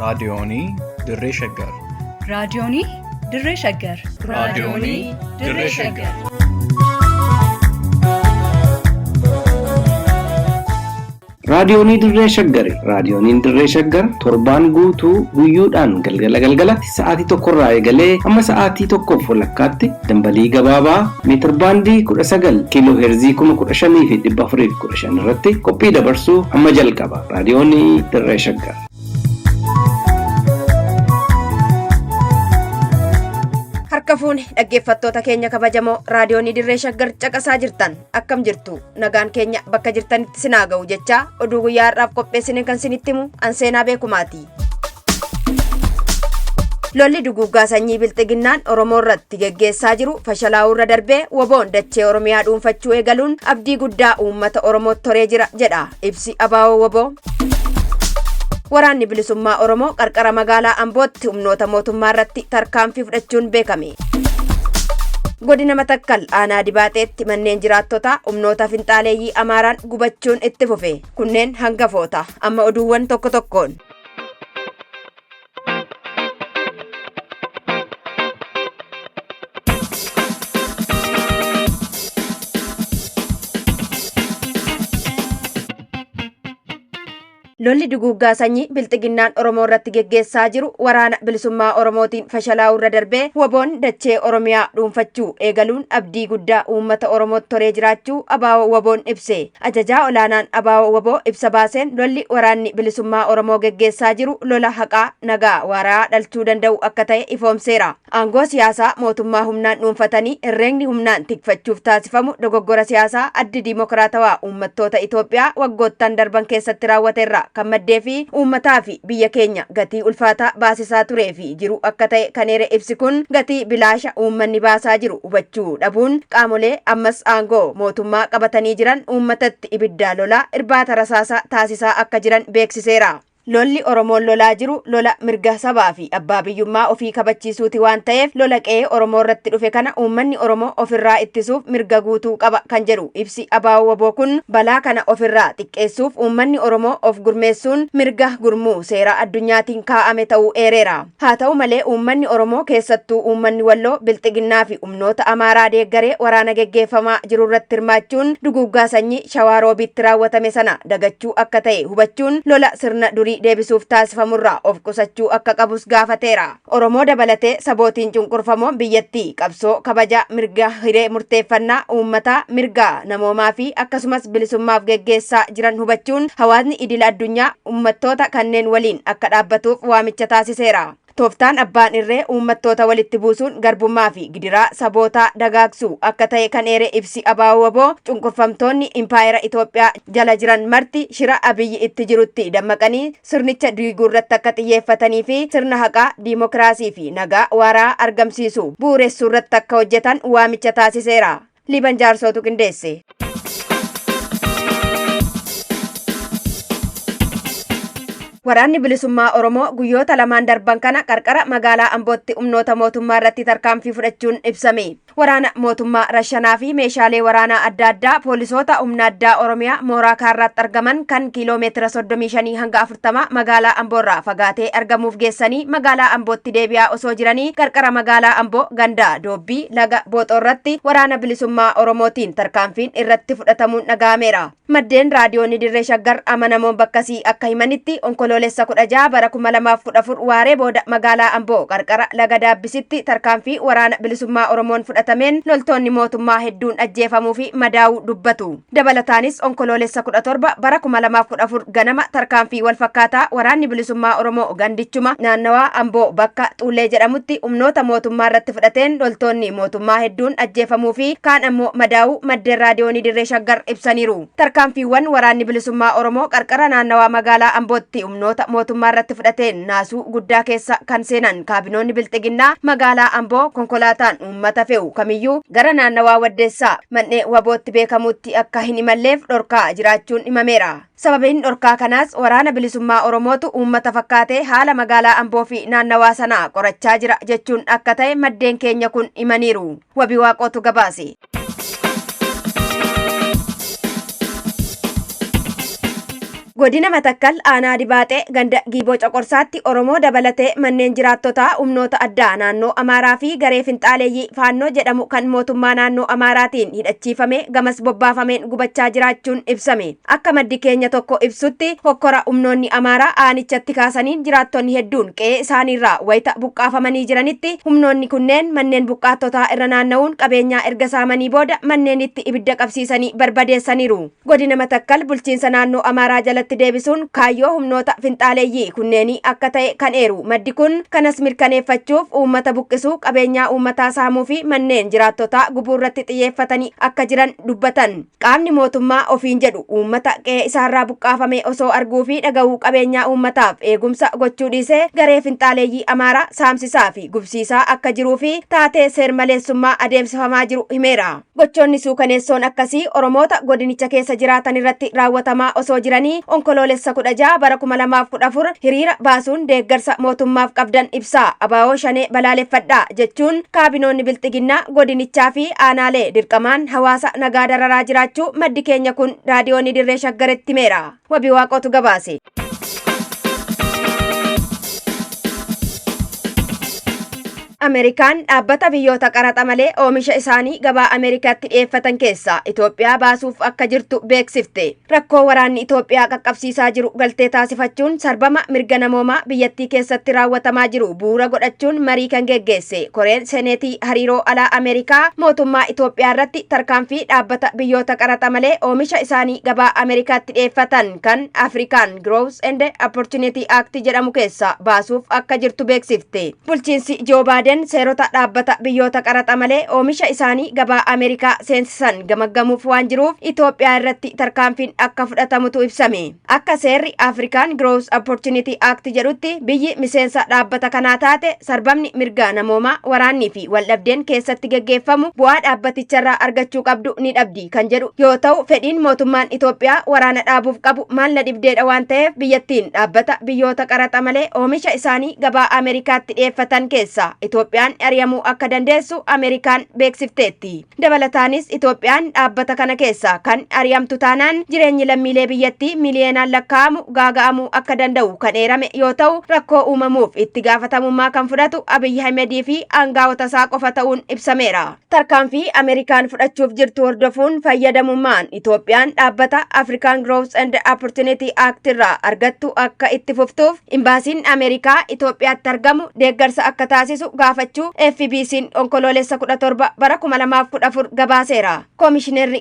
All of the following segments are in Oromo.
raadiyoonii Dirree Shaggar. raadiyoonii Dirree Shaggar. raadiyoonii Dirree Shaggar. Raadiyoonii Dirree Shaggar. Raadiyooniin Dirree Shaggar torbaan guutuu guyyoodhaan galgalatti sa'aatii tokkorraa eegalee hamma sa'aatii tokkoof walakkaatti dambalii gabaabaa meetir baandii 19 kiiloo heerzii 15,415 irratti qophii dabarsuu amma jalqaba. Raadiyoonii Dirree Shaggar. Harka fuuni dhaggeeffattoota keenya kabajamoo raadiyoonii Dirree Shaggar caqasaa jirtan akkam jirtu nagaan keenya bakka jirtanitti sinaa ga'u jechaa oduu guyyaa har'aaf qopheessine kan sinitti himu anseenaa beekumaati. Lolli duguuggaa sanyii bilxiginnaan Oromoo irratti geggeessaa jiru fashalaa'uurra darbee woboon dachee Oromiyaa dhuunfachuu eegaluun abdii guddaa uummata Oromootti horee jira jedha ibsi abaawoo woboo. Waraanni bilisummaa Oromoo qarqara magaalaa Ambootti humnoota mootummaa irratti tarkaanfii fudhachuun beekame. Godina Matakkal aanaa Dibaaxeetti manneen jiraattotaa humnoota finxaaleeyyii Amaaraan gubachuun itti fufe. Kunneen hangafoota. Amma oduuwwan tokko tokkoon. Lolli duguuggaa sanyii bilxiginnaan Oromoo irratti geggeessaa jiru waraana bilisummaa Oromootiin fashalaa'uurra darbee woboon dachee Oromiyaa dhuunfachuu eegaluun abdii guddaa uummata Oromootti horee jiraachuu abaawoo woboon ibse. Ajajaa olaanaan abaawoo woboo ibsa baaseen lolli waraanni bilisummaa Oromoo geggeessaa jiru lola haqaa nagaa waaraa dhalchuu danda'u akka ta'e ifoomseera. Aangoo siyaasaa mootummaa humnaan dhuunfatanii herreegni humnaan tikfachuuf taasifamu dogoggora siyaasaa addi diimokiraatawaa uummattoota Itoophiyaa waggoottan darban keessatti raawwateerra. Kan maddee fi uummataa fi biyya keenya gatii ulfaataa baasisaa turee fi jiru akka ta'e kan eere ibsi kun gatii bilaasha uummanni baasaa jiru hubachuu dhabuun qaamolee ammas aangoo mootummaa qabatanii jiran uummatatti ibiddaa lolaa irbaata rasaasaa taasisaa akka jiran beeksiseera. Lolli Oromoon lolaa jiru lola mirga sabaa fi abbaa biyyummaa ofii kabachiisuuti waan ta'eef lola qe'ee Oromoo irratti dhufe kana uummanni Oromoo ofirraa ittisuuf mirga guutuu qaba kan jedhu ibsi abaawoo woboo kun balaa kana ofirraa xiqqeessuuf uummanni Oromoo of gurmeessuun mirga gurmuu seera addunyaatiin kaa'ame ta'uu eereera. Haa ta'u malee uummanni Oromoo keessattuu uummanni Walloo bilxiginnaa fi humnoota Amaaraa deeggaree waraana geggeeffamaa jiru irratti hirmaachuun duguuggaa sanyii Shawaa Roobiitti raawwatame sana dagachuu akka ta'e hubachuun lola sirna durii deebisuuf taasifamurraa of qusachuu akka qabus gaafateera. Oromoo dabalatee sabootiin cunqurfamoon biyyattii qabsoo kabaja mirga hiree murteeffannaa uummataa mirgaa namoomaa fi akkasumas bilisummaaf geggeessaa jiran hubachuun hawaasni idila addunyaa uummattoota kanneen waliin akka dhaabbatuuf waamicha taasiseera. Tooftaan abbaan irree uummattoota walitti buusuun garbummaa fi gidiraa sabootaa dagaagsuu akka ta'e kan eere ibsi abaawoo woboo cunqurfamtoonni impaayera Itoophiyaa jala jiran marti shira abiyyi itti jirutti dammaqanii sirnicha diiguu irratti akka xiyyeeffatanii fi sirna haqaa diimokiraasii fi nagaa waaraa argamsiisu bu'uureessuu irratti akka hojjetan waamicha taasiseera. Liban Jaarsootu qindeesse. Waraanni bilisummaa Oromoo guyyoota lamaan darban kana qarqara magaalaa Ambootti humnoota mootummaa irratti tarkaanfii fudhachuun ibsame. Waraana mootummaa rashanaa fi meeshaalee waraanaa adda addaa poolisoota humna addaa Oromiyaa mooraa kaarraatti argaman kan kiiloomeetira 35 hanga 40 magaalaa Amboorraa fagaatee argamuuf geessanii magaalaa Ambootti deebi'aa osoo jiranii qarqara magaalaa Amboo ganda Doobbii laga Booxoorratti waraana bilisummaa Oromootiin tarkaanfiin irratti fudhatamuun dhaga'ameera. Maddeen raadiyoonii Dirree Shaggar amanamoon bakkasii akka himanitti onkoloolessa 16 bara 2014 waaree booda magaalaa Amboo qarqara laga Daabbisitti tarkaanfii waraana bilisummaa Oromoon fudhatameen loltoonni mootummaa hedduun ajjeefamuu fi madaa'uu dubbatu. Dabalataanis onkoloolessa 17 bara 2014 ganama tarkaanfii wal fakkaataa waraanni bilisummaa Oromoo gandichuma naannawaa Amboo bakka Xuullee jedhamutti humnoota mootummaa irratti fudhateen loltoonni mootummaa hedduun ajjeefamuu fi kaan ammoo madaa'uu maddeen raadiyoonii Dirree Shaggar ibsaniiru. Tarkaanfiiwwan waraanni bilisummaa Oromoo qarqara naannawaa magaalaa Ambootti humnoota mootummaa irratti fudhateen naasuu guddaa keessa kan seenan kaabinoonni bilxiginnaa magaalaa Amboo konkolaataan uummata fe'u kamiyyuu gara naannawaa Waddeessaa manneen wabootti beekamutti akka hin imalleef dhorkaa jiraachuun himameera. Sababiin dhorkaa kanaas waraana bilisummaa Oromootu uummata fakkaatee haala magaalaa Amboo fi naannawaa sanaa qorachaa jira jechuun akka ta'e maddeen keenya kun himaniiru. Wabii Waaqootu gabaase. Godina Matakkal aanaa Dibaatee ganda Giiboo Coqorsaatti Oromoo dabalatee manneen jiraattotaa humnoota addaa naannoo Amaaraa fi garee finxaaleeyyii Faannoo jedhamu kan mootummaa naannoo Amaaraatiin hidhachiifame gamas bobbaafameen gubachaa jiraachuun ibsame. Akka maddi keenya tokko ibsutti hokkora humnoonni Amaaraa aanichatti kaasaniin jiraattonni hedduun qe'ee isaaniirraa wayita buqqaafamanii jiranitti humnoonni kunneen manneen buqqaattotaa irra naanna'uun qabeenyaa erga saamanii booda manneenitti ibidda qabsiisanii barbadeessaniiru. Godina Matakkal bulchiinsa naannoo Amaaraa jalatti deebisuun kaayyoo humnoota finxaaleeyyii kunneenii akka ta'e kan eeru. Maddi kun kanas mirkaneeffachuuf uummata buqqisuu, qabeenyaa uummataa saamuu fi manneen jiraattotaa gubuu irratti xiyyeeffatanii akka jiran dubbatan. Qaamni mootummaa ofiin jedhu uummata qe'ee isaarraa buqqaafame osoo arguu fi dhaga'uu qabeenyaa uummataaf eegumsa gochuu dhiisee garee finxaaleeyyii Amaaraa saamsisaa fi gubsiisaa akka jiruu fi taatee seermaleessummaa adeemsifamaa jiru himeera. Gochoonni suukaneessoon akkasii Oromoota godinicha keessa jiraatan irratti raawwatamaa osoo jiranii onkoloolessa 16 bara 2014 hiriira baasuun deeggarsa mootummaaf qabdan ibsaa. Abaawoo Shanee balaaleffadhaa jechuun kaabinoonni bilxiginnaa godinichaa fi aanaalee dirqamaan hawaasa nagaa dararaa jiraachuu maddi keenya kun raadiyoon Dirree Shaggaritti himeera. Wabii Waaqootu gabaase. Ameerikaan dhaabbata biyyoota qaraxa malee oomisha isaanii gabaa Ameerikaatti dhiyeeffatan keessaa Itoophiyaa baasuuf akka jirtu beeksifte. Rakkoo waraanni Itoophiyaa qaqqabsiisaa jiru galtee taasifachuun sarbama mirga namoomaa biyyattii keessatti raawwatamaa jiru bu'uura godhachuun marii kan geggeesse. Koreen Seneetii hariiroo alaa Ameerikaa mootummaa Itoophiyaa irratti tarkaanfii dhaabbata biyyoota qaraxa malee oomisha isaanii gabaa Ameerikaatti dhiyeeffatan kan African Growth and Opportunity Act jedhamu keessaa baasuuf akka jirtu beeksifte. Bulchiinsi Joo Baaden seerota dhaabbata biyyoota qaraxa malee oomisha isaanii gabaa Ameerikaa seensisan gamaggamuuf waan jiruuf Itoophiyaa irratti tarkaanfiin akka fudhatamutu ibsame. Akka seerri African Growth Opportunity Act jedhutti biyyi miseensa dhaabbata kanaa taate sarbamni mirga namoomaa, waraannii fi waldhabdeen keessatti geggeeffamu bu'aa dhaabbaticharraa argachuu qabdu ni dhabdi kan jedhu yoo ta'u, fedhiin mootummaan Itoophiyaa waraana dhaabuuf qabu maalla dhibdeedha waan ta'eef biyyattiin dhaabbata biyyoota qaraxa malee oomisha isaanii gabaa Ameerikaatti dhiyeeffatan keessa Itoophiyaan ari'amuu akka dandeessu Ameerikaan beeksifteetti. Dabalataanis Itoophiyaan dhaabbata kana keessa kan ari'amtu taanaan jireenyi lammiilee biyyattii miliyoonaan lakkaa'amu gaaga'amuu akka danda'u kan eerame yoo ta'u, rakkoo uumamuuf itti gaafatamummaa kan fudhatu Abiyyi Ahmedii fi aangaa'ota isaa qofa ta'uun ibsameera. Tarkaanfii Ameerikaan fudhachuuf jirtu hordofuun fayyadamummaan Itoophiyaan dhaabbata African Growth and Opportunity Act irraa argattu akka itti fuftuuf imbaasiin Ameerikaa Itoophiyaatti argamu deeggarsa akka taasisu gaafachuu FBC'n onkoloolessa 17 bara 2014 gabaaseera.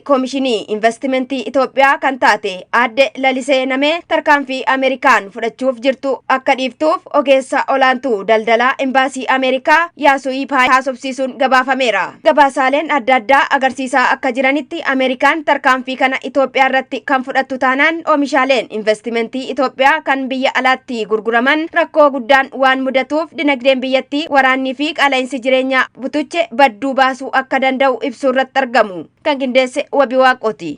Koomishinii investimentii Itoophiyaa kan taate Aadde Lalisee Namee tarkaanfii Ameerikaan fudhachuuf jirtu akka dhiiftuuf ogeessa olaantuu daldalaa imbaasii Ameerikaa Yaasuu Paa haasofsiisuun gabaafameera. Gabaasaaleen adda addaa agarsiisaa akka jiranitti Ameerikaan tarkaanfii kana Itoophiyaa irratti kan fudhattu taanaan oomishaaleen investimentii Itoophiyaa kan biyya alaatti gurguraman rakkoo guddaan waan mudatuuf dinagdeen biyyattii waraannii fi qaala'insi jireenyaa butuche badduu baasuu akka danda'u ibsuu irratti argamu. Kan qindeesse Wabii Waaqooti.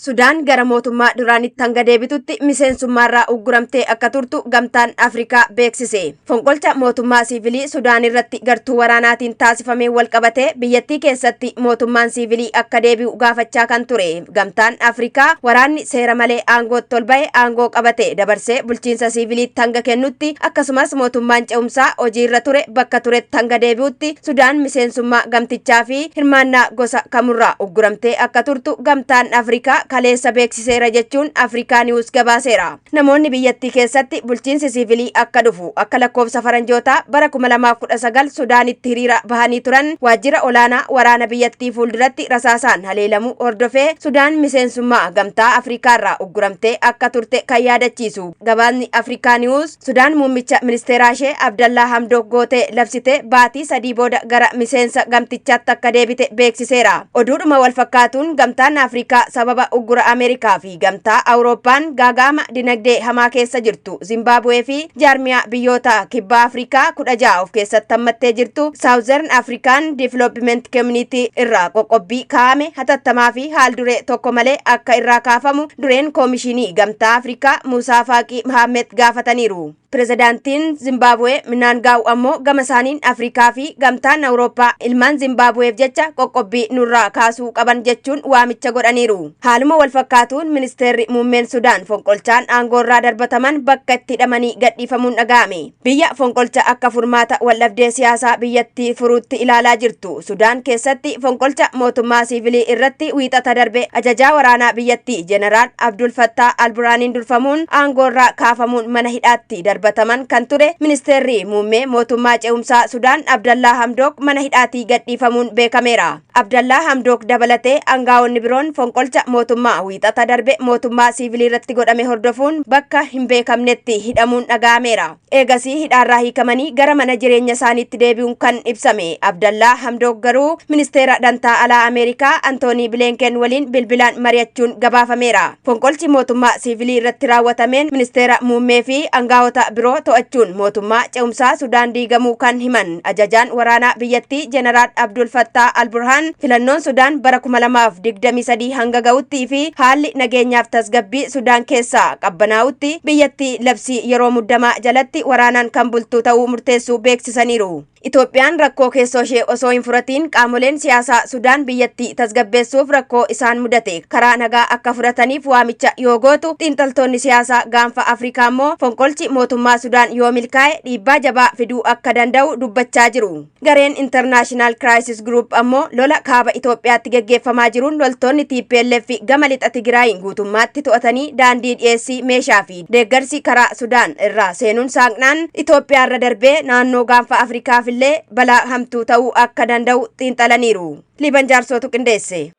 Sudaan gara mootummaa duraanitti hanga deebitutti miseensummaarraa ugguramtee akka turtu gamtaan Afrikaa beeksise. Fonqolcha mootummaa siivilii Sudaan irratti gartuu waraanaatiin taasifamee walqabatee biyyattii keessatti mootummaan siivilii akka deebi'u gaafachaa kan ture. Gamtaan Afrikaa waraanni seera malee aangootti ol ba'e aangoo qabate dabarsee bulchiinsa siiviliitti hanga kennutti akkasumas mootummaan ce'umsaa hojiirra ture bakka turetti hanga deebi'utti Sudaan miseensummaa gamtichaa fi hirmaannaa gosa kamurraa ugguramtee akka turtu gamtaan Afrikaa kaleessa beeksiseera jechuun Afrikaa Niwus gabaaseera. Namoonni biyyattii keessatti bulchiinsi siivilii akka dhufu akka lakkoofsa faranjootaa bara 2019 Sudaanitti hiriira bahanii turan waajjira olaanaa waraana biyyattii fuulduratti rasaasaan haleelamuu hordofee Sudaan miseensummaa gamtaa Afrikaarraa ugguramtee akka turte kan yaadachiisu. Gabaasni Afrikaa Niwus Sudaan muummicha ministeeraa ishee Abdallaa Hamdok gootee labsite baatii 3 booda gara miseensa gamtichaatti akka deebite beeksiseera. Oduudhuma wal fakkaatuun gamtaan Afrikaa sababa uggura Ameerikaa fi gamtaa Awurooppaan gaaga'ama dinagdee hamaa keessa jirtu Zimbaabuwee fi jaarmiyaa biyyoota kibba Afrikaa 16 of keessatti hammattee jirtu Southern African Development Community irraa qoqqobbii kaa'ame hatattamaa fi haalduree tokko malee akka irraa kaafamu dureen koomishinii gamtaa Afrikaa Muusaa Faaqii Mohammed gaafataniiru. Pirezidaantiin Zimbabwee Mnangagwa ammoo gama isaaniin Afrikaa fi gamtaan Awurooppaa ilmaan Zimbabweef jecha qoqqobbii nurraa kaasuu qaban jechuun waamicha godhaniiru. Haaluma wal fakkaatuun ministeerri muummeen Sudaan fonqolchaan aangoorraa darbataman bakka itti hidhamanii gadhiifamuun dhaga'ame. Biyya fonqolcha akka furmaata waldhabdee siyaasaa biyyattii furuutti ilaalaa jirtu. Sudaan keessatti fonqolcha mootummaa siivilii irratti wiixata darbe ajajaa waraanaa biyyattii Jeneraal Abdul Fattah al-Burhaaniin durfamuun aangoorraa kaafamuun mana hidhaatti darbataman kan ture ministeerri muummee mootummaa ce'umsaa Sudaan Abdallaa Hamdok mana hidhaatii gadhiifamuun beekameera. Abdallaa Hamdok dabalatee aangaa'onni biroon fonqolcha mootummaa wiixata darbe mootummaa siivilii irratti godhame hordofuun bakka hin beekamnetti hidhamuun dhaga'ameera. Eegasii hidhaarraa hiikamanii gara mana jireenya isaaniitti deebi'uun kan ibsame. Abdallaa Hamdok garuu ministeera dantaa alaa Ameerikaa Antoonii Bilinken waliin bilbilaan mari'achuun gabaafameera. Fonqolchi mootummaa siivilii irratti raawwatameen ministeera muummee fi aangaa'ota biroo to'achuun mootummaa ce'umsaa Sudaan diigamuu kan himan ajajaan waraanaa biyyattii Jeneraal Abdul Fattah al-Burhaan filannoon Sudaan bara 2023 hanga ga'utti fi haalli nageenyaaf tasgabbii Sudaan keessaa qabbanaa'utti biyyattii labsii yeroo muddamaa jalatti waraanaan kan bultu ta'uu murteessuu beeksisaniiru. Itoophiyaan rakkoo keessoo ishee osoo hin furatiin qaamoleen siyaasaa Sudaan biyyattii tasgabbeessuuf rakkoo isaan mudate karaa nagaa akka furataniif waamicha yoo gootu xiinxaltoonni siyaasaa gaanfa Afrikaa immoo fonqolchi mootummaa Sudaan yoo milkaa'e dhiibbaa jabaa fiduu akka danda'u dubbachaa jiru. Gareen International Crisis Group ammoo lola kaaba Itoophiyaatti geggeeffamaa jiruun loltoonni TPLF gama lixa Tigraayin guutummaatti to'atanii daandii dhiyeessii meeshaa fi deeggarsi karaa Sudaan irraa seenuun saaqnaan Itoophiyaarra darbee naannoo gaanfa Afrikaa illee balaa hamtuu ta'uu akka danda'u xiinxalaniiru. Liban Jaarsootu qindeesse.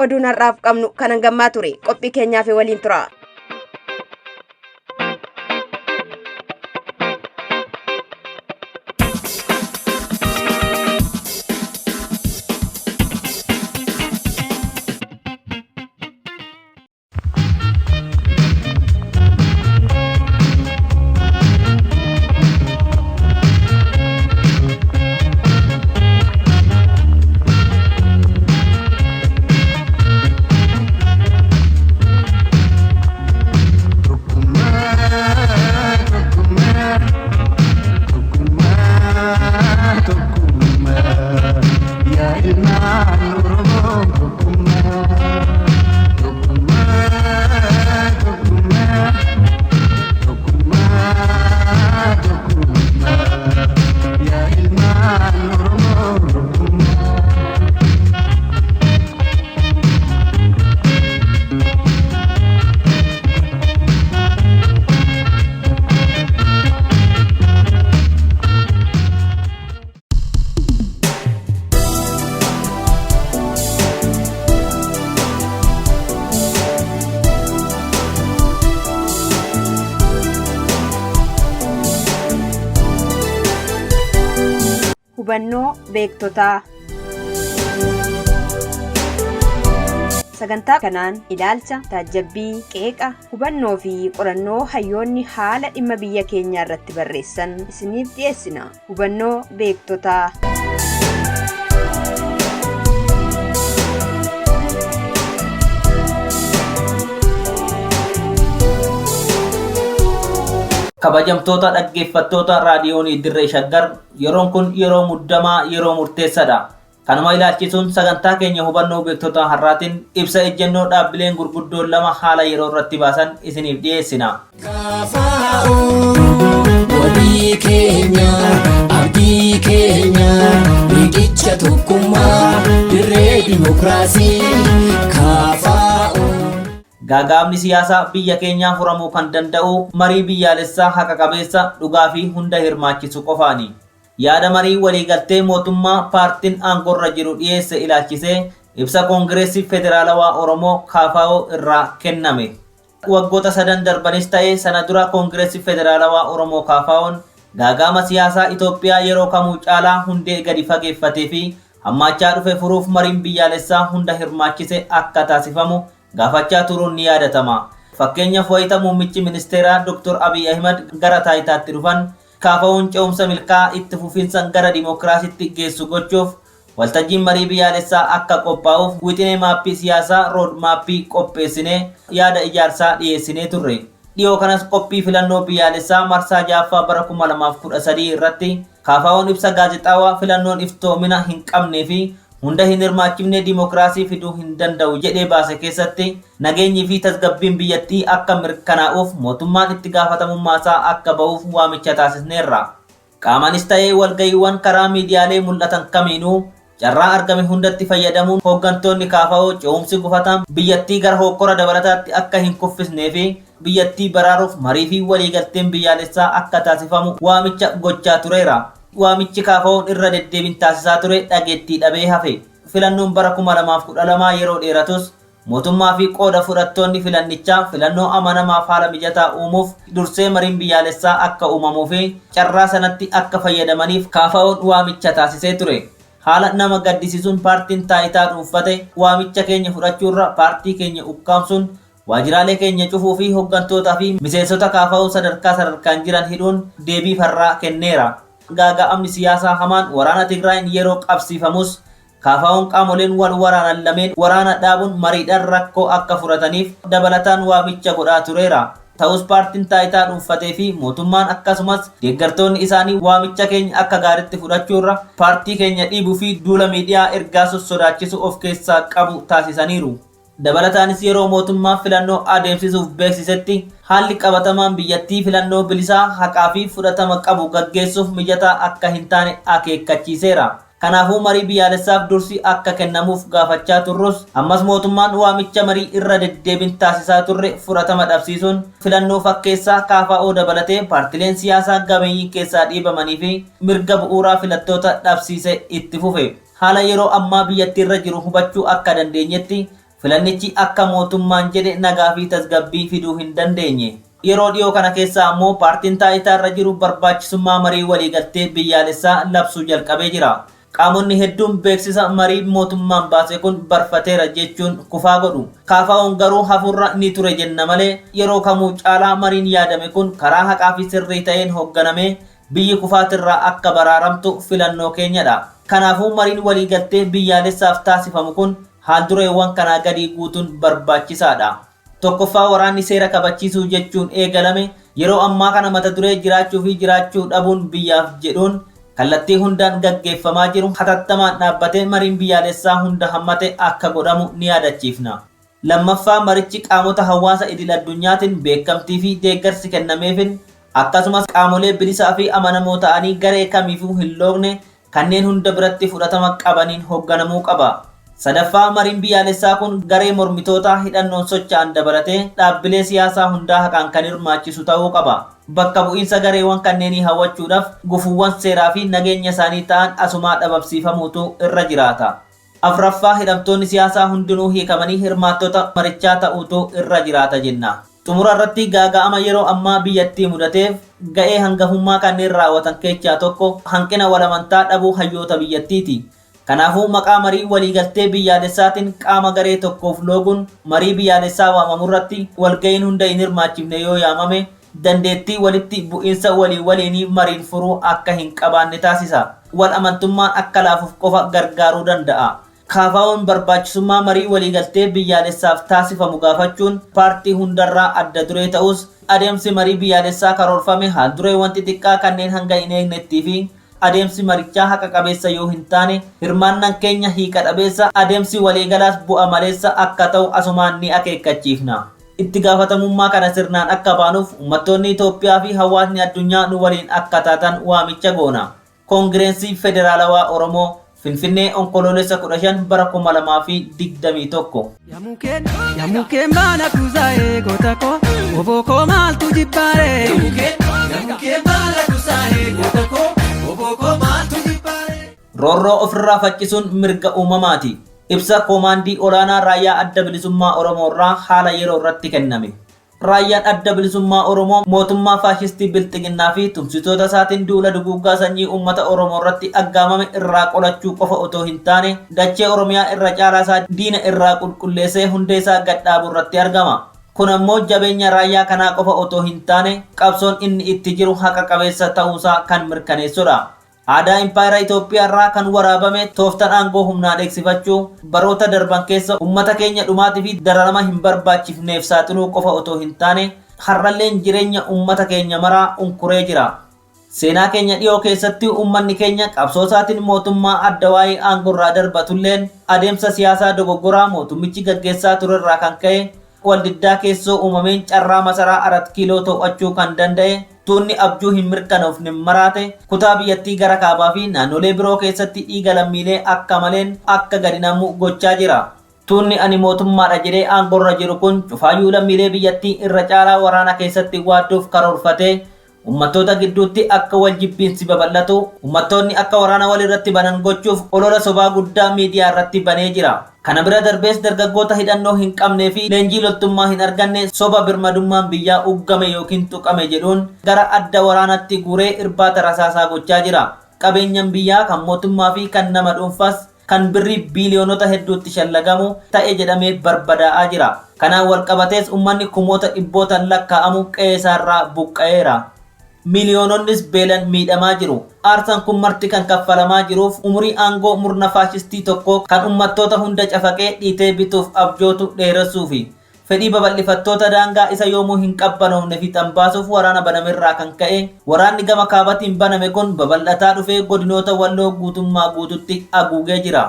Oduun har'aaf qabnu kan hangammaa ture. Qophii keenyaaf waliin tura. Hubannoo beektotaa. Sagantaa kanaan ilaalcha, taajabbii, qeeqa, hubannoo fi qorannoo hayyoonni haala dhimma biyya keenyaa irratti barreessan isiniif dhiyeessina. Hubannoo beektotaa. Kabajamtoota dhaggeeffattoota raadiyoonii Dirree Shaggar, yeroon kun yeroo muddamaa yeroo murteessaadha. Kanuma ilaalchisuun sagantaa keenya hubannoo beektotaa har'aatiin ibsa ejjennoo dhaabbileen gurguddoon lama haala yeroo irratti baasan isiniif dhiyeessina. Wabii keenya, abdii keenya, riqicha tokkummaa, dirree dimokiraasii, KFO. Gaagaabni siyaasaa biyya keenyaa furamuu kan danda'u marii biyyaalessaa haqa qabeessa dhugaa fi hunda hirmaachisu qofaani. Yaada marii waliigaltee mootummaa paartiin aangorra jiru dhiyeesse ilaalchisee ibsa Koongireesii Federaalawaa Oromoo KFO irraa kenname. Waggoota 3 darbanis ta'ee sana dura Koongireesii Federaalawaa Oromoo KFO'n gaagaama siyaasaa Itoophiyaa yeroo kamuu caalaa hundee gadi fageeffatee fi hammaachaa dhufe furuuf mariin biyyaalessaa hunda hirmaachise akka taasifamu gaafachaa turuun ni yaadatama. Fakkeenyaaf wayita muummichi ministeeraa Dr. Abiy Ahmed gara taayitaatti dhufan KFO'n ce'umsa milkaa itti fufiinsan gara dimokiraasiitti geessu gochuuf waltajjiin marii biyyaalessaa akka qophaa'uuf wixinee maappii siyaasaa rood maappii qopheessinee yaada ijaarsaa dhiyeessinee turre. Dhiyoo kanas qophii filannoo biyyaalessaa marsaa 6ffaa bara 2013 irratti KFO'n ibsa gaazexaawaa filannoon iftoomina hin qabnee fi hunda hin hirmaachifne dimokiraasii fiduu hin danda'u jedhee baase keessatti nageenyii fi tasgabbiin biyyattii akka mirkanaa'uuf mootummaan itti gaafatamummaasaa akka ba'uuf waamicha taasisneerra. Qaamaanis ta'ee walga'iiwwan karaa miidiyaalee mul'atan kamiinuu carraa argame hundatti fayyadamuun hooggantoonni KFO ce'umsi gufataan biyyattii gara hokkora dabalataatti akka hin kuffisnee fi biyyattii baraaruuf marii fi waliigalteen biyyaalessaa akka taasifamu waamicha gochaa tureera. Waamichi KFO'n irra deddeebiin taasisaa ture dhageettii dhabee hafe. Filannoon bara 2012 yeroo dheeratus mootummaa fi qooda fudhattoonni filannichaa filannoo amanamaaf haala mijataa uumuuf dursee mariin biyyaalessaa akka uumamuu fi carraa sanatti akka fayyadamaniif KFO'n waamicha taasisee ture. Haala nama gaddisiisuun paartiin taayitaa dhuunfate waamicha keenya fudhachuurra paartii keenya ukkaamsuun waajjiraalee keenya cufuu fi hooggantootaa fi miseensota KFO sadarkaan jiran hidhuun deebii farraa kenneera. Gaaga'amni siyaasaa hamaan waraana Tigraayin yeroo qabsiifamus KFO'n qaamoleen wal waraanan lameen waraana dhaabuun mariidhaan rakkoo akka furataniif dabalataan waamicha godhaa tureera. Ta'us paartiin taayitaa dhuunfatee fi mootummaan akkasumas deeggartoonni isaanii waamicha keenya akka gaariitti fudhachuurra paartii keenya dhiibuu fi duula miidiyaa ergaa sossodaachisu of keessaa qabu taasisaniiru. Dabalataanis yeroo mootummaan filannoo adeemsisuuf beeksisetti haalli qabatamaan biyyattii filannoo bilisaa haqaa fi fudhatama qabu gaggeessuuf mijataa akka hin taane akeekkachiiseera. Kanaafuu marii biyyaalessaaf dursi akka kennamuuf gaafachaa turrus ammas mootummaan waamicha marii irra deddeebiin taasisaa turre fudhatama dhabsiisuun filannoo fakkeessaa KFO dabalatee paartileen siyaasaa gameeyyii keessaa dhiibamanii fi mirga bu'uuraa filattoota dhabsiise itti fufe. Haala yeroo ammaa biyyattii irra jiru hubachuu akka dandeenyetti filannichi akka mootummaan jedhe nagaa fi tasgabbii fiduu hin dandeenye. Yeroo dhiyoo kana keessa ammoo paartiin taayitaa irra jiru barbaachisummaa marii waliigaltee biyyaalessaa labsuu jalqabee jira. Qaamonni hedduun beeksisa marii mootummaan baase kun barfateera jechuun kufaa godhu. KFO'n garuu hafuurra ni ture jenna malee yeroo kamuu caalaa mariin yaadame kun karaa haqaa fi sirrii ta'een hoogganamee biyyi kufaatirraa akka baraaramtu filannoo keenyadha. Kanaafuu mariin waliigaltee biyyaalessaaf taasifamu kun haal dureewwan kanaa gadii guutuun barbaachisaadha. Tokkoffaa waraanni seera kabachiisuu jechuun eegalame yeroo ammaa kana mata duree jiraachuu fi jiraachuu dhabuun biyyaaf jedhuun kallattii hundaan gaggeeffamaa jiru hatattamaan dhaabbatee mariin biyyaalessaa hunda hammate akka godhamu ni yaadachiifna. Lammaffaa marichi qaamota hawaasa idil addunyaatiin beekamtii fi deeggarsi kennameefin akkasumas qaamolee bilisaa fi amanamoo ta'anii garee kamiifuu hin loogne kanneen hunda biratti fudhatama qabaniin hoogganamuu qaba. Sadaffaa mariin biyyaalessaa kun garee mormitootaa hidhannoon socho'an dabalatee dhaabbilee siyaasaa hundaa haqaan kan hirmaachisu ta'uu qaba. Bakka bu'iinsa gareewwan kanneenii hawwachuudhaaf gufuuwwan seeraa fi nageenya isaanii ta'an asumaa dhabamsiifamuutu irra jiraata. Afraffaa hidhamtoonni siyaasaa hundinuu hiikamanii hirmaattota marichaa ta'uutu irra jiraata jenna. Xumura irratti gaaga'ama yeroo ammaa biyyattii mudateef ga'ee hangafummaa kanneen raawwatan keessaa tokko hanqina walamantaa dhabuu hayyoota biyyattiiti. Kanaafuu maqaa marii waliigaltee biyyaalessaatiin qaama garee tokkoof looguun marii biyyaalessaa waamamurratti walga'iin hunda hin hirmaachifne yoo yaamame dandeettii walitti bu'iinsa waliinii mariin furuu akka hin qabaanne taasisa. Wal amantummaan akka laafuuf qofa gargaaruu danda'a. KFO'n barbaachisummaa marii waliigaltee biyyaalessaaf taasifamu gaafachuun paartii hundarraa adda duree ta'us adeemsi marii biyyaalessaa karoorfame haal dureewwan xixiqqaa kanneen hanga hin eegnettii fi adeemsi marichaa haqa qabeessa yoo hin taane hirmaannaan keenya hiika dhabeessa adeemsi waliigalaas bu'a maleessa akka ta'u asumaan ni akeekkachiifna. Itti gaafatamummaa kana sirnaan akka baanuuf uummattoonni Itoophiyaa fi hawaasni addunyaa nu waliin akka taatan waamicha goona. Koongireensii Federaalawaa Oromoo Finfinnee onkoloolessa 15 bara 2021. Yamukeen baala kuusaa'ee goota koo oboo koo maaltu jibbaaree. Yamukeen baala kuusaa'ee goota koo oboo koo maaltu jibbaaree. Roorroo ofirraa faccisuun mirga uumamaati. Ibsa koomaandii olaanaa raayyaa adda bilisummaa Oromoo irraa haala yeroo irratti kenname. Raayyaan adda bilisummaa Oromoo mootummaa faashistii bilxiginnaa fi tumsitoota isaatiin duula duguuggaa sanyii uummata Oromoo irratti aggaamame irraa qolachuu qofa otoo hin taane dachee Oromiyaa irra caalaa isaa diina irraa qulqulleessee hundee isaa gadhaabu irratti argama. Kun ammoo jabeenya raayyaa kanaa qofa otoo hin taane qabsoon inni itti jiru haqa qabeessa ta'uusaa kan mirkaneessudha. Aadaa impaayera Itoophiyaa irraa kan waraabame tooftaan aangoo humnaa dheeksifachuu baroota darban keessa uummata keenya dhumaatii fi dararama hin barbaachifneef saaxiluu qofa otoo hin taane har'alleen jireenya uummata keenya maraa unkuree jira. Seenaa keenya dhiyoo keessatti uummanni keenya qabsoosaatiin mootummaa adda waa'ee aangorraa darbatulleen adeemsa siyaasaa dogoggoraa mootummichi gaggeessaa turerraa kan ka'e waldiddaa keessoo uumameen carraa masaraa 4 kiiloo to'achuu kan danda'e tuunni abjuu hin mirkanoofne maraate kutaa biyyattii gara kaabaa fi naannolee biroo keessatti dhiiga lammiilee akka maleen akka gadi namu gochaa jira. Tuunni ani mootummaadha jedhee aangorra jiru kun cufaayyuu lammiilee biyyattii irra caalaa waraana keessatti waadduuf karoorfatee ummattoota gidduutti akka wal jibbiinsi babal'atu ummattoonni akka waraana wal irratti banan gochuuf olola sobaa guddaa miidiyaa irratti banee jira. Kana bira darbees dargaggoota hidhannoo hin qabnee fi leenjii loltummaa hin arganne soba birmadummaan biyyaa uggame yookiin tuqame jedhuun gara adda waraanatti guuree irbaata rasaasaa gochaa jira. Qabeenyaan biyyaa kan mootummaa fi kan nama dhuunfaas kan birrii biiliyoonota hedduutti shallagamu ta'e jedhamee barbadaa'aa jira. Kanaan wal qabatees uummanni kumoota dhibbootaan lakkaa'amu qe'ee isaarraa buqqa'eera. Miliyoononnis beelan miidhamaa jiru. Aarsaan kun marti kan kaffalamaa jiruuf umurii aangoo murna faashistii tokko kan ummattoota hunda cafaqee dhiitee bituuf abjootu dheeressuufi fedhii babal'ifattoota daangaa isa yoomuu hin qabbanoofne fixan baasuuf waraana banamerraa kan ka'e waraanni gama kaabatiin baname kun babal'ataa dhufee godinoota walloo guutummaa guututti haguugee jira.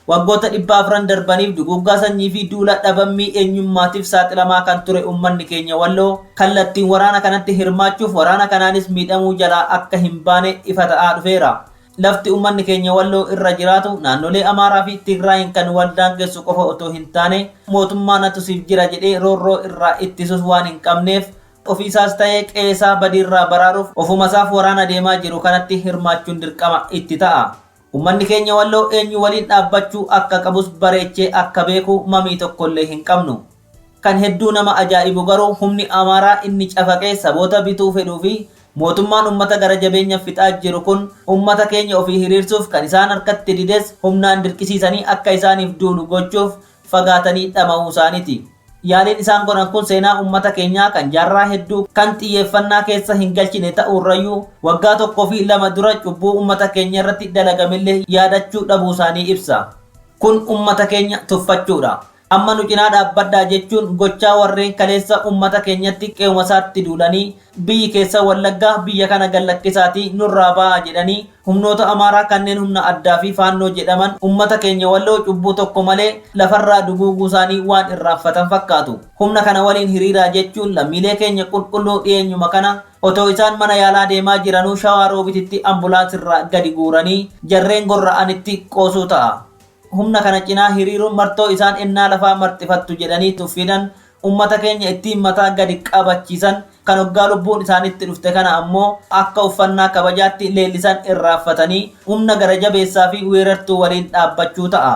Waggoota 400 darbaniif duguggaa sanyii fi duula dhabammii eenyummaatiif saaxilamaa kan ture uummanni keenya walloo kallattiin waraana kanatti hirmaachuuf waraana kanaanis miidhamuu jalaa akka hin baane ifa ta'aa dhufeera. Lafti uummanni keenya walloo irra jiraatu naannolee Amaaraa fi Tigraayin kan wal daangessu qofa otoo hin taane mootummaa natusiif jira jedhee roorroo irraa ittisuus waan hin qabneef ofiisaas ta'ee qeesaa badiirraa baraaruuf ofumasaaf waraana deemaa jiru kanatti hirmaachuun dirqama itti ta'a. Uummanni keenya walloo eenyu waliin dhaabbachuu akka qabus bareechee akka beeku mamii tokkollee hin qabnu. Kan hedduu nama ajaa'ibu garuu humni Amaaraa inni cafaqee saboota bituu fedhuu fi mootummaan uummata gara jabeenya fixaa jiru kun uummata keenya ofii hiriirsuuf kan isaan harkatti dides humnaan dirqisiisanii akka isaaniif duulu gochuuf fagaatanii dhama'uu isaaniiti. Yaaliin isaan godhan kun seenaa uummata keenyaa kan jaarraa hedduu kan xiyyeeffannaa keessa hin galchine ta'urrayyuu waggaa 1 fi 2 dura cubbuu uummata keenya irratti dalagamillee yaadachuu dhabuu isaanii ibsa. Kun uummata keenya tuffachuudha. Amma nu cinaa dhaabbadhaa jechuun gochaa warreen kaleessa uummata keenyatti qe'umasaatti duulanii biyyi keessa wallaggaa biyya kana gallakkisaatii nurraa ba'aa jedhanii humnoota Amaaraa kanneen humna addaa fi faannoo jedhaman uummata keenya walloo cubbuu tokko malee lafarraa duguuguu isaanii waan irraanfatan fakkaatu. Humna kana waliin hiriiraa jechuun lammiilee keenya qulqulluu dhiyeenyuma kana otoo isaan mana yaalaa deemaa jiranuu shawaa roobititti ambulaansirraa gadi guuranii jarreen gorra'anitti qoosuu ta'a. Humna kana cinaa hiriiruun martoo isaan ennaa lafaa marxifattu jedhanii tuffidan uummata keenya ittiin mataa gadi qabachiisan kan hoggaa lubbuun isaanitti dhufte kana ammoo akka uffannaa kabajaatti leellisan irraanfatanii humna gara jabeessaa fi weerartuu waliin dhaabbachuu ta'a.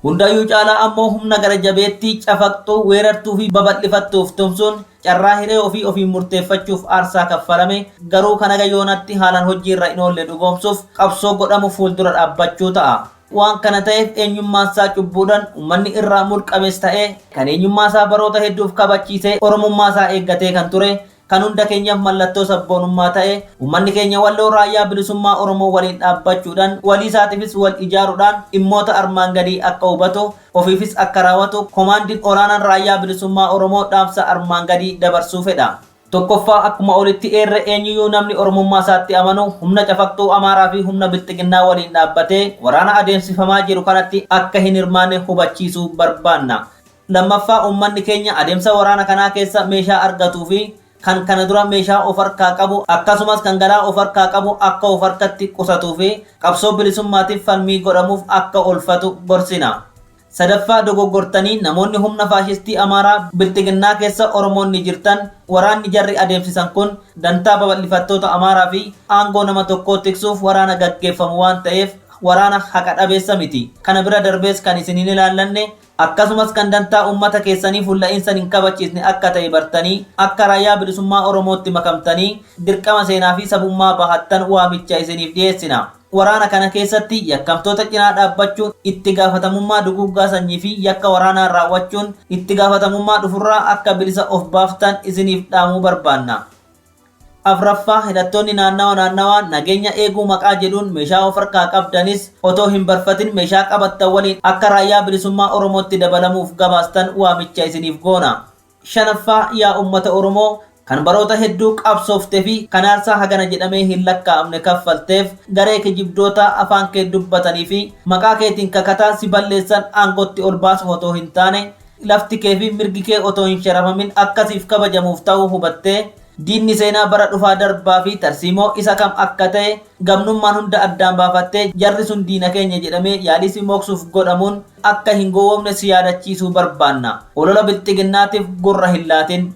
Hundayyuu caalaa ammoo humna gara jabeettii cafaqxuu weerartuu fi babal'ifattuuf tumsuun carraa hiree ofii murteeffachuuf aarsaa kaffalame garuu kana gayyoonatti haalaan hojiirra hin oolle dhugoomsuuf qabsoo godhamu fuuldura dhaabbachuu ta'a. Waan kana ta'eef eenyummaasaa cubbuudhaan uummanni irraa mulqames ta'ee kan eenyummaasaa baroota hedduuf kabachiisee oromummaasaa eeggatee kan ture kan hunda keenyaaf mallattoo sabboonummaa ta'e uummanni keenya walloo raayyaa bilisummaa Oromoo waliin dhaabbachuudhaan walii isaatiifis wal ijaaruudhaan dhimmoota armaan gadii akka hubatu ofiifis akka raawwatu komaandiin olaanaan raayyaa bilisummaa Oromoo dhaamsa armaan gadii dabarsuu fedha. Tokkoffaa akkuma olitti eerre eenyuyyuu namni oromummaa isaatti amanu humna cafaqxuu Amaaraa fi humna bilxiginnaa waliin dhaabbatee waraana adeemsifamaa jiru kanatti akka hin hirmaanne hubachiisuu barbaanna. Lammaffaa uummanni keenya adeemsa waraana kanaa keessa meeshaa argatuu fi kan kana dura meeshaa of harkaa qabu akkasumas kan galaa of harkaa qabu akka of harkatti qusatuu fi qabsoo bilisummaatiif falmii godhamuuf akka olfatu gorsina. Sadaffaa dogoggortanii namoonni humna faashistii Amaaraa bilxiginnaa keessa Oromoonni jirtan waraanni jarri adeemsisan kun dantaa babal'ifattoota Amaaraa fi aangoo nama tokkoo tiksuuf waraana gaggeeffamu waan ta'eef waraana haqa dhabeessa miti. Kana bira darbees kan isin hin ilaallanne akkasumas kan dantaa uummata keessanii fuulla'iinsan hin kabachiisne akka ta'e bartanii akka raayyaa bilisummaa Oromootti makamtanii dirqama seenaa fi sabummaa bahattan waamicha isiniif dhiyeessina. Waraana kana keessatti yakkamtoota cinaa dhaabbachuun itti gaafatamummaa duguggaa sanyii fi yakka waraanaa raawwachuun itti gaafatamummaa dhufurraa akka bilisa of baaftan isiniif dhaamuu barbaanna. Afraffaa hidhattoonni naannawaa nageenya eeguu maqaa jedhuun meeshaa of harkaa qabdanis otoo hin barfatin meeshaa qabattan waliin akka raayyaa bilisummaa Oromootti dabalamuuf gabaastan waamicha isiniif goona. Shanaffaa yaa uummata Oromoo kan baroota hedduu qabsooftee fi kan aarsaa hagana jedhamee hin lakkaa'amne kaffalteef garee kijibdoota afaan kee dubbatanii fi maqaa keetiin kakataa si balleessan aangootti ol baasu otoo hin taane lafti kee fi mirgi kee otoo hin sharafamin akkasiif kabajamuuf ta'uu hubattee diinni seenaa bara dhufaa darbaa fi tarsiimoo isa kam akka ta'e gamnummaan hunda addaan baafattee jarri sun diina keenya jedhamee yaalii mooksuuf godhamuun akka hin gowwomne si yaadachiisuu barbaanna. Olola bilxiginnaatiif gurra hin laatin.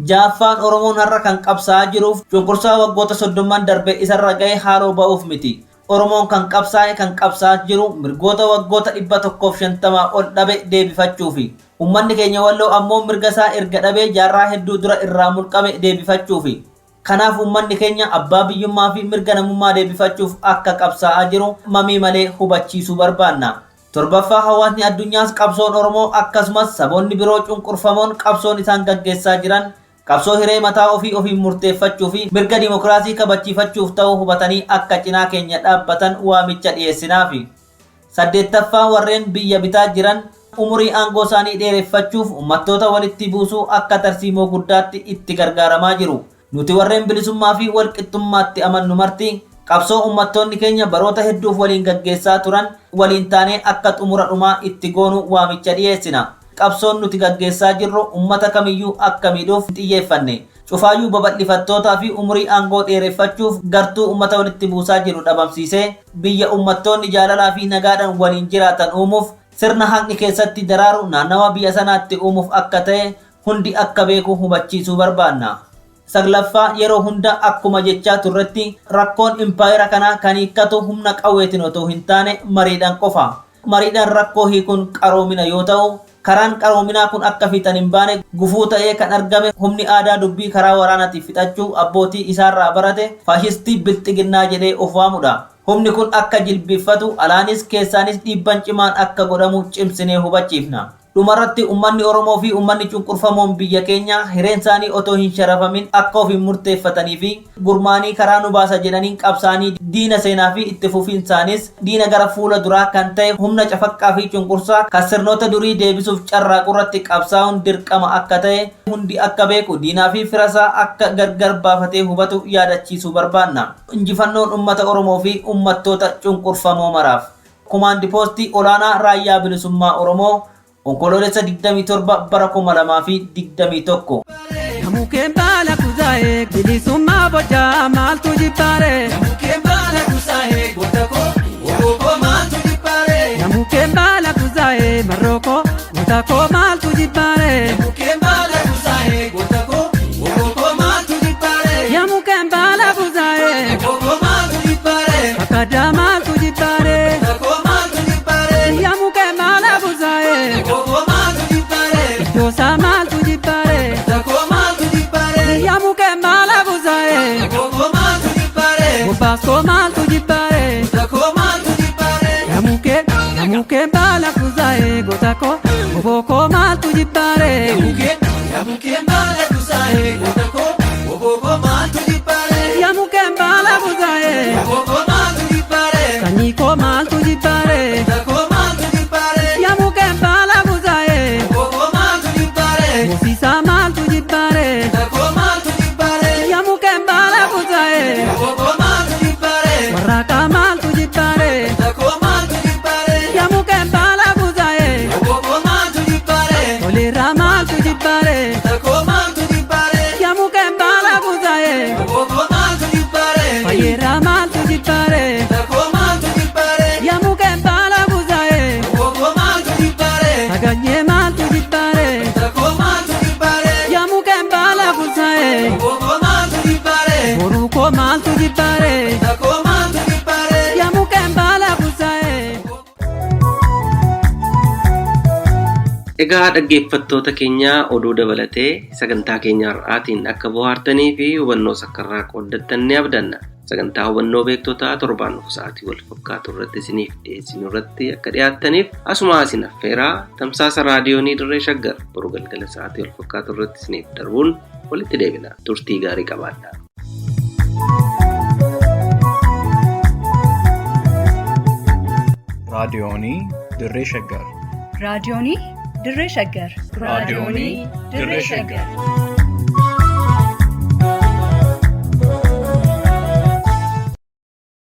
Jaaffaan Oromoon har'a kan qabsaa'aa jiruuf cunqursaa waggoota 30 darbe isarra ga'e haaloo ba'uuf miti. Oromoon kan qabsaa'aa jiru mirgoota waggoota 150 ol dhabe deebifachuufi. Uummanni keenya Walloo ammoo mirga isaa erga dhabee jaarraa hedduu dura irraa mulqame deebifachuufi. Kanaaf uummanni keenya abbaa biyyummaa fi mirga namummaa deebifachuuf akka qabsaa'aa jiru mamii malee hubachiisuu barbaanna. Torbaffaa hawaasni addunyaas qabsoon Oromoo akkasumas saboonni biroo cunqurfamoon qabsoon isaan gaggeessaa jiran qabsoo hiree mataa ofii murteeffachuu fi mirga dimokiraasii kabachiifachuuf ta'uu hubatanii akka cinaa keenya dhaabbatan waamicha dhiyeessinaafi. Saddeettaffaa warreen biyya bitaa jiran umurii aangoo isaanii dheereffachuuf uummattoota walitti buusuu akka tarsiimoo guddaatti itti gargaaramaa jiru. Nuti warreen bilisummaa fi walqixxummaatti amannu marti qabsoo uummattoonni keenya baroota hedduuf waliin gaggeessaa turan waliin taanee akka xumura dhumaa itti goonu waamicha dhiyeessina. Qabsoon nuti gaggeessaa jirru uummata kamiyyuu akka miidhuuf xiyyeeffanne. Cufaayyuu babal'ifattootaa fi umurii aangoo dheereffachuuf gartuu uummata walitti buusaa jiru dhabamsiisee biyya uummattoonni jaalalaa fi nagaadhaan waliin jiraatan uumuuf sirna haqni keessatti daraaru naannawa biyya sanaatti uumuuf akka ta'e hundi akka beeku hubachiisuu barbaanna. Saglaffaa yeroo hunda akkuma jechaa turretti rakkoon impaayera kanaa kan hiikkatu humna qawweetiin otoo hin taane mariidhaan qofa. Mariidhaan rakkoo hiikuun qaroomina yoo ta'u karaan qaroominaa kun akka fiixan hin baane gufuu ta'ee kan argame humni aadaa dubbii karaa waraanaatiif fixachuu abbootii isaarraa barate faashistii bilxiginnaa jedhee of waamudha. Humni kun akka jilbiffatu alaanis keessaanis dhiibban cimaan akka godhamu cimsinee hubachiifna. Dhumarratti uummanni Oromoo fi uummanni cunqurfamoon biyya keenya hireen isaanii otoo hin sharafamin akka ofiin murteeffatanii fi gurmaanii karaa nu baasa jedhaniin qabsaanii diina seenaa fi itti fufiinsaanis diina gara fuula duraa kan ta'e humna cafaqqaa fi cunqursaa kan sirnoota durii deebisuuf carraaquu irratti qabsaa'uun dirqama akka ta'e hundi akka beeku diinaa fi firasaa akka gargar baafatee hubatu yaadachiisuu barbaanna. Injifannoon uummata Oromoo fi uummattoota cunqurfamoo maraaf. Kumaandi poostii olaanaa raayyaa bilisummaa Oromoo onkoloolessa 27 bara 2021. Namukeen baala kuzaa'ee bilisummaa bocaa maaltu jibbaare. Namukeen baala kuzaa'ee gootako wobooko maaltu jibbaare. Namukeen baala kuzaa'ee marrooko gootako maaltu jibbaare. Namukeen baala kuzaa'ee gootako wobooko maaltu jibbaare. Namukeen baala kuzaa'ee wobooko maaltu jibbaare. Fakkadaa maaltu jibbaare. Gootako maaltu jibbaare. Namukeen baala kuzaa'ee wobooko maaltu jibbaare. Iddoosaa maaltu jibbaare. Gootako maaltu jibbaare. Namukeen baala kuzaa'ee wobooko maaltu jibbaare. Bobaaskoo maaltu jibbaare. Gootako maaltu jibbaare. Namukeen baala kuzaa'ee gootako wobooko maaltu jibbaare. Namukeen baala kuzaa'ee gootako wobooko maaltu jibbaare. Namukeen baala kuzaa'ee wobooko maaltu jibbaare. Sanyikoo maaltu jibbaare. Gootako maaltu jibbaare. Namukeen baala kuzaa'ee wobooko maaltu jibbaare. Moosiisaa maaltu jibbaare. Gootako maaltu jibbaare. Namukeen baala kuzaa'ee wobooko maaltu jibbaare. Warraaqaa maaltu jibbaare. Gootako maaltu jibbaare. Namukeen baala kuzaa'ee wobooko maaltu jibbaare. Toleeraa maaltu jibbaare. Gootako maaltu jibbaare. Namukeen baala kuzaa'ee wobooko maaltu jibbaare. Fayyeeraa maaltu jibbaare. Gootako maaltu jibbaare. Namukeen baala kuzaa'ee wobooko maaltu jibbaare. Saganyee maaltu jibbaare. Gootako maaltu jibbaare. Namukeen baala kuzaa'ee wobooko maaltu jibbaare. Boruukoo maaltu jibbaare. Gootako maaltu jibbaare. Namukeen baala kuzaa'ee. Egaa dhaggeeffattoota keenya oduu dabalatee sagantaa keenya har'aatiin akka bohaartanii fi hubannoo sakkarraa qooddattan ni abdanna. Sagantaa hubannoo beektotaa torbaan dhufu sa'aatii wal fakkaatu irratti isiniif dhiyeessinu irratti akka dhiyaattaniif asuma isin affeeraa tamsaasa raadiyoonii Dirree Shaggar boru galgala sa'aatii wal fakkaatu irratti isiniif darbuun walitti deebina. Turtii gaarii qabaadhaa. raadiyoonii dirree shaggar raadiyoonii dirree shaggar raadiyoonii dirree shaggar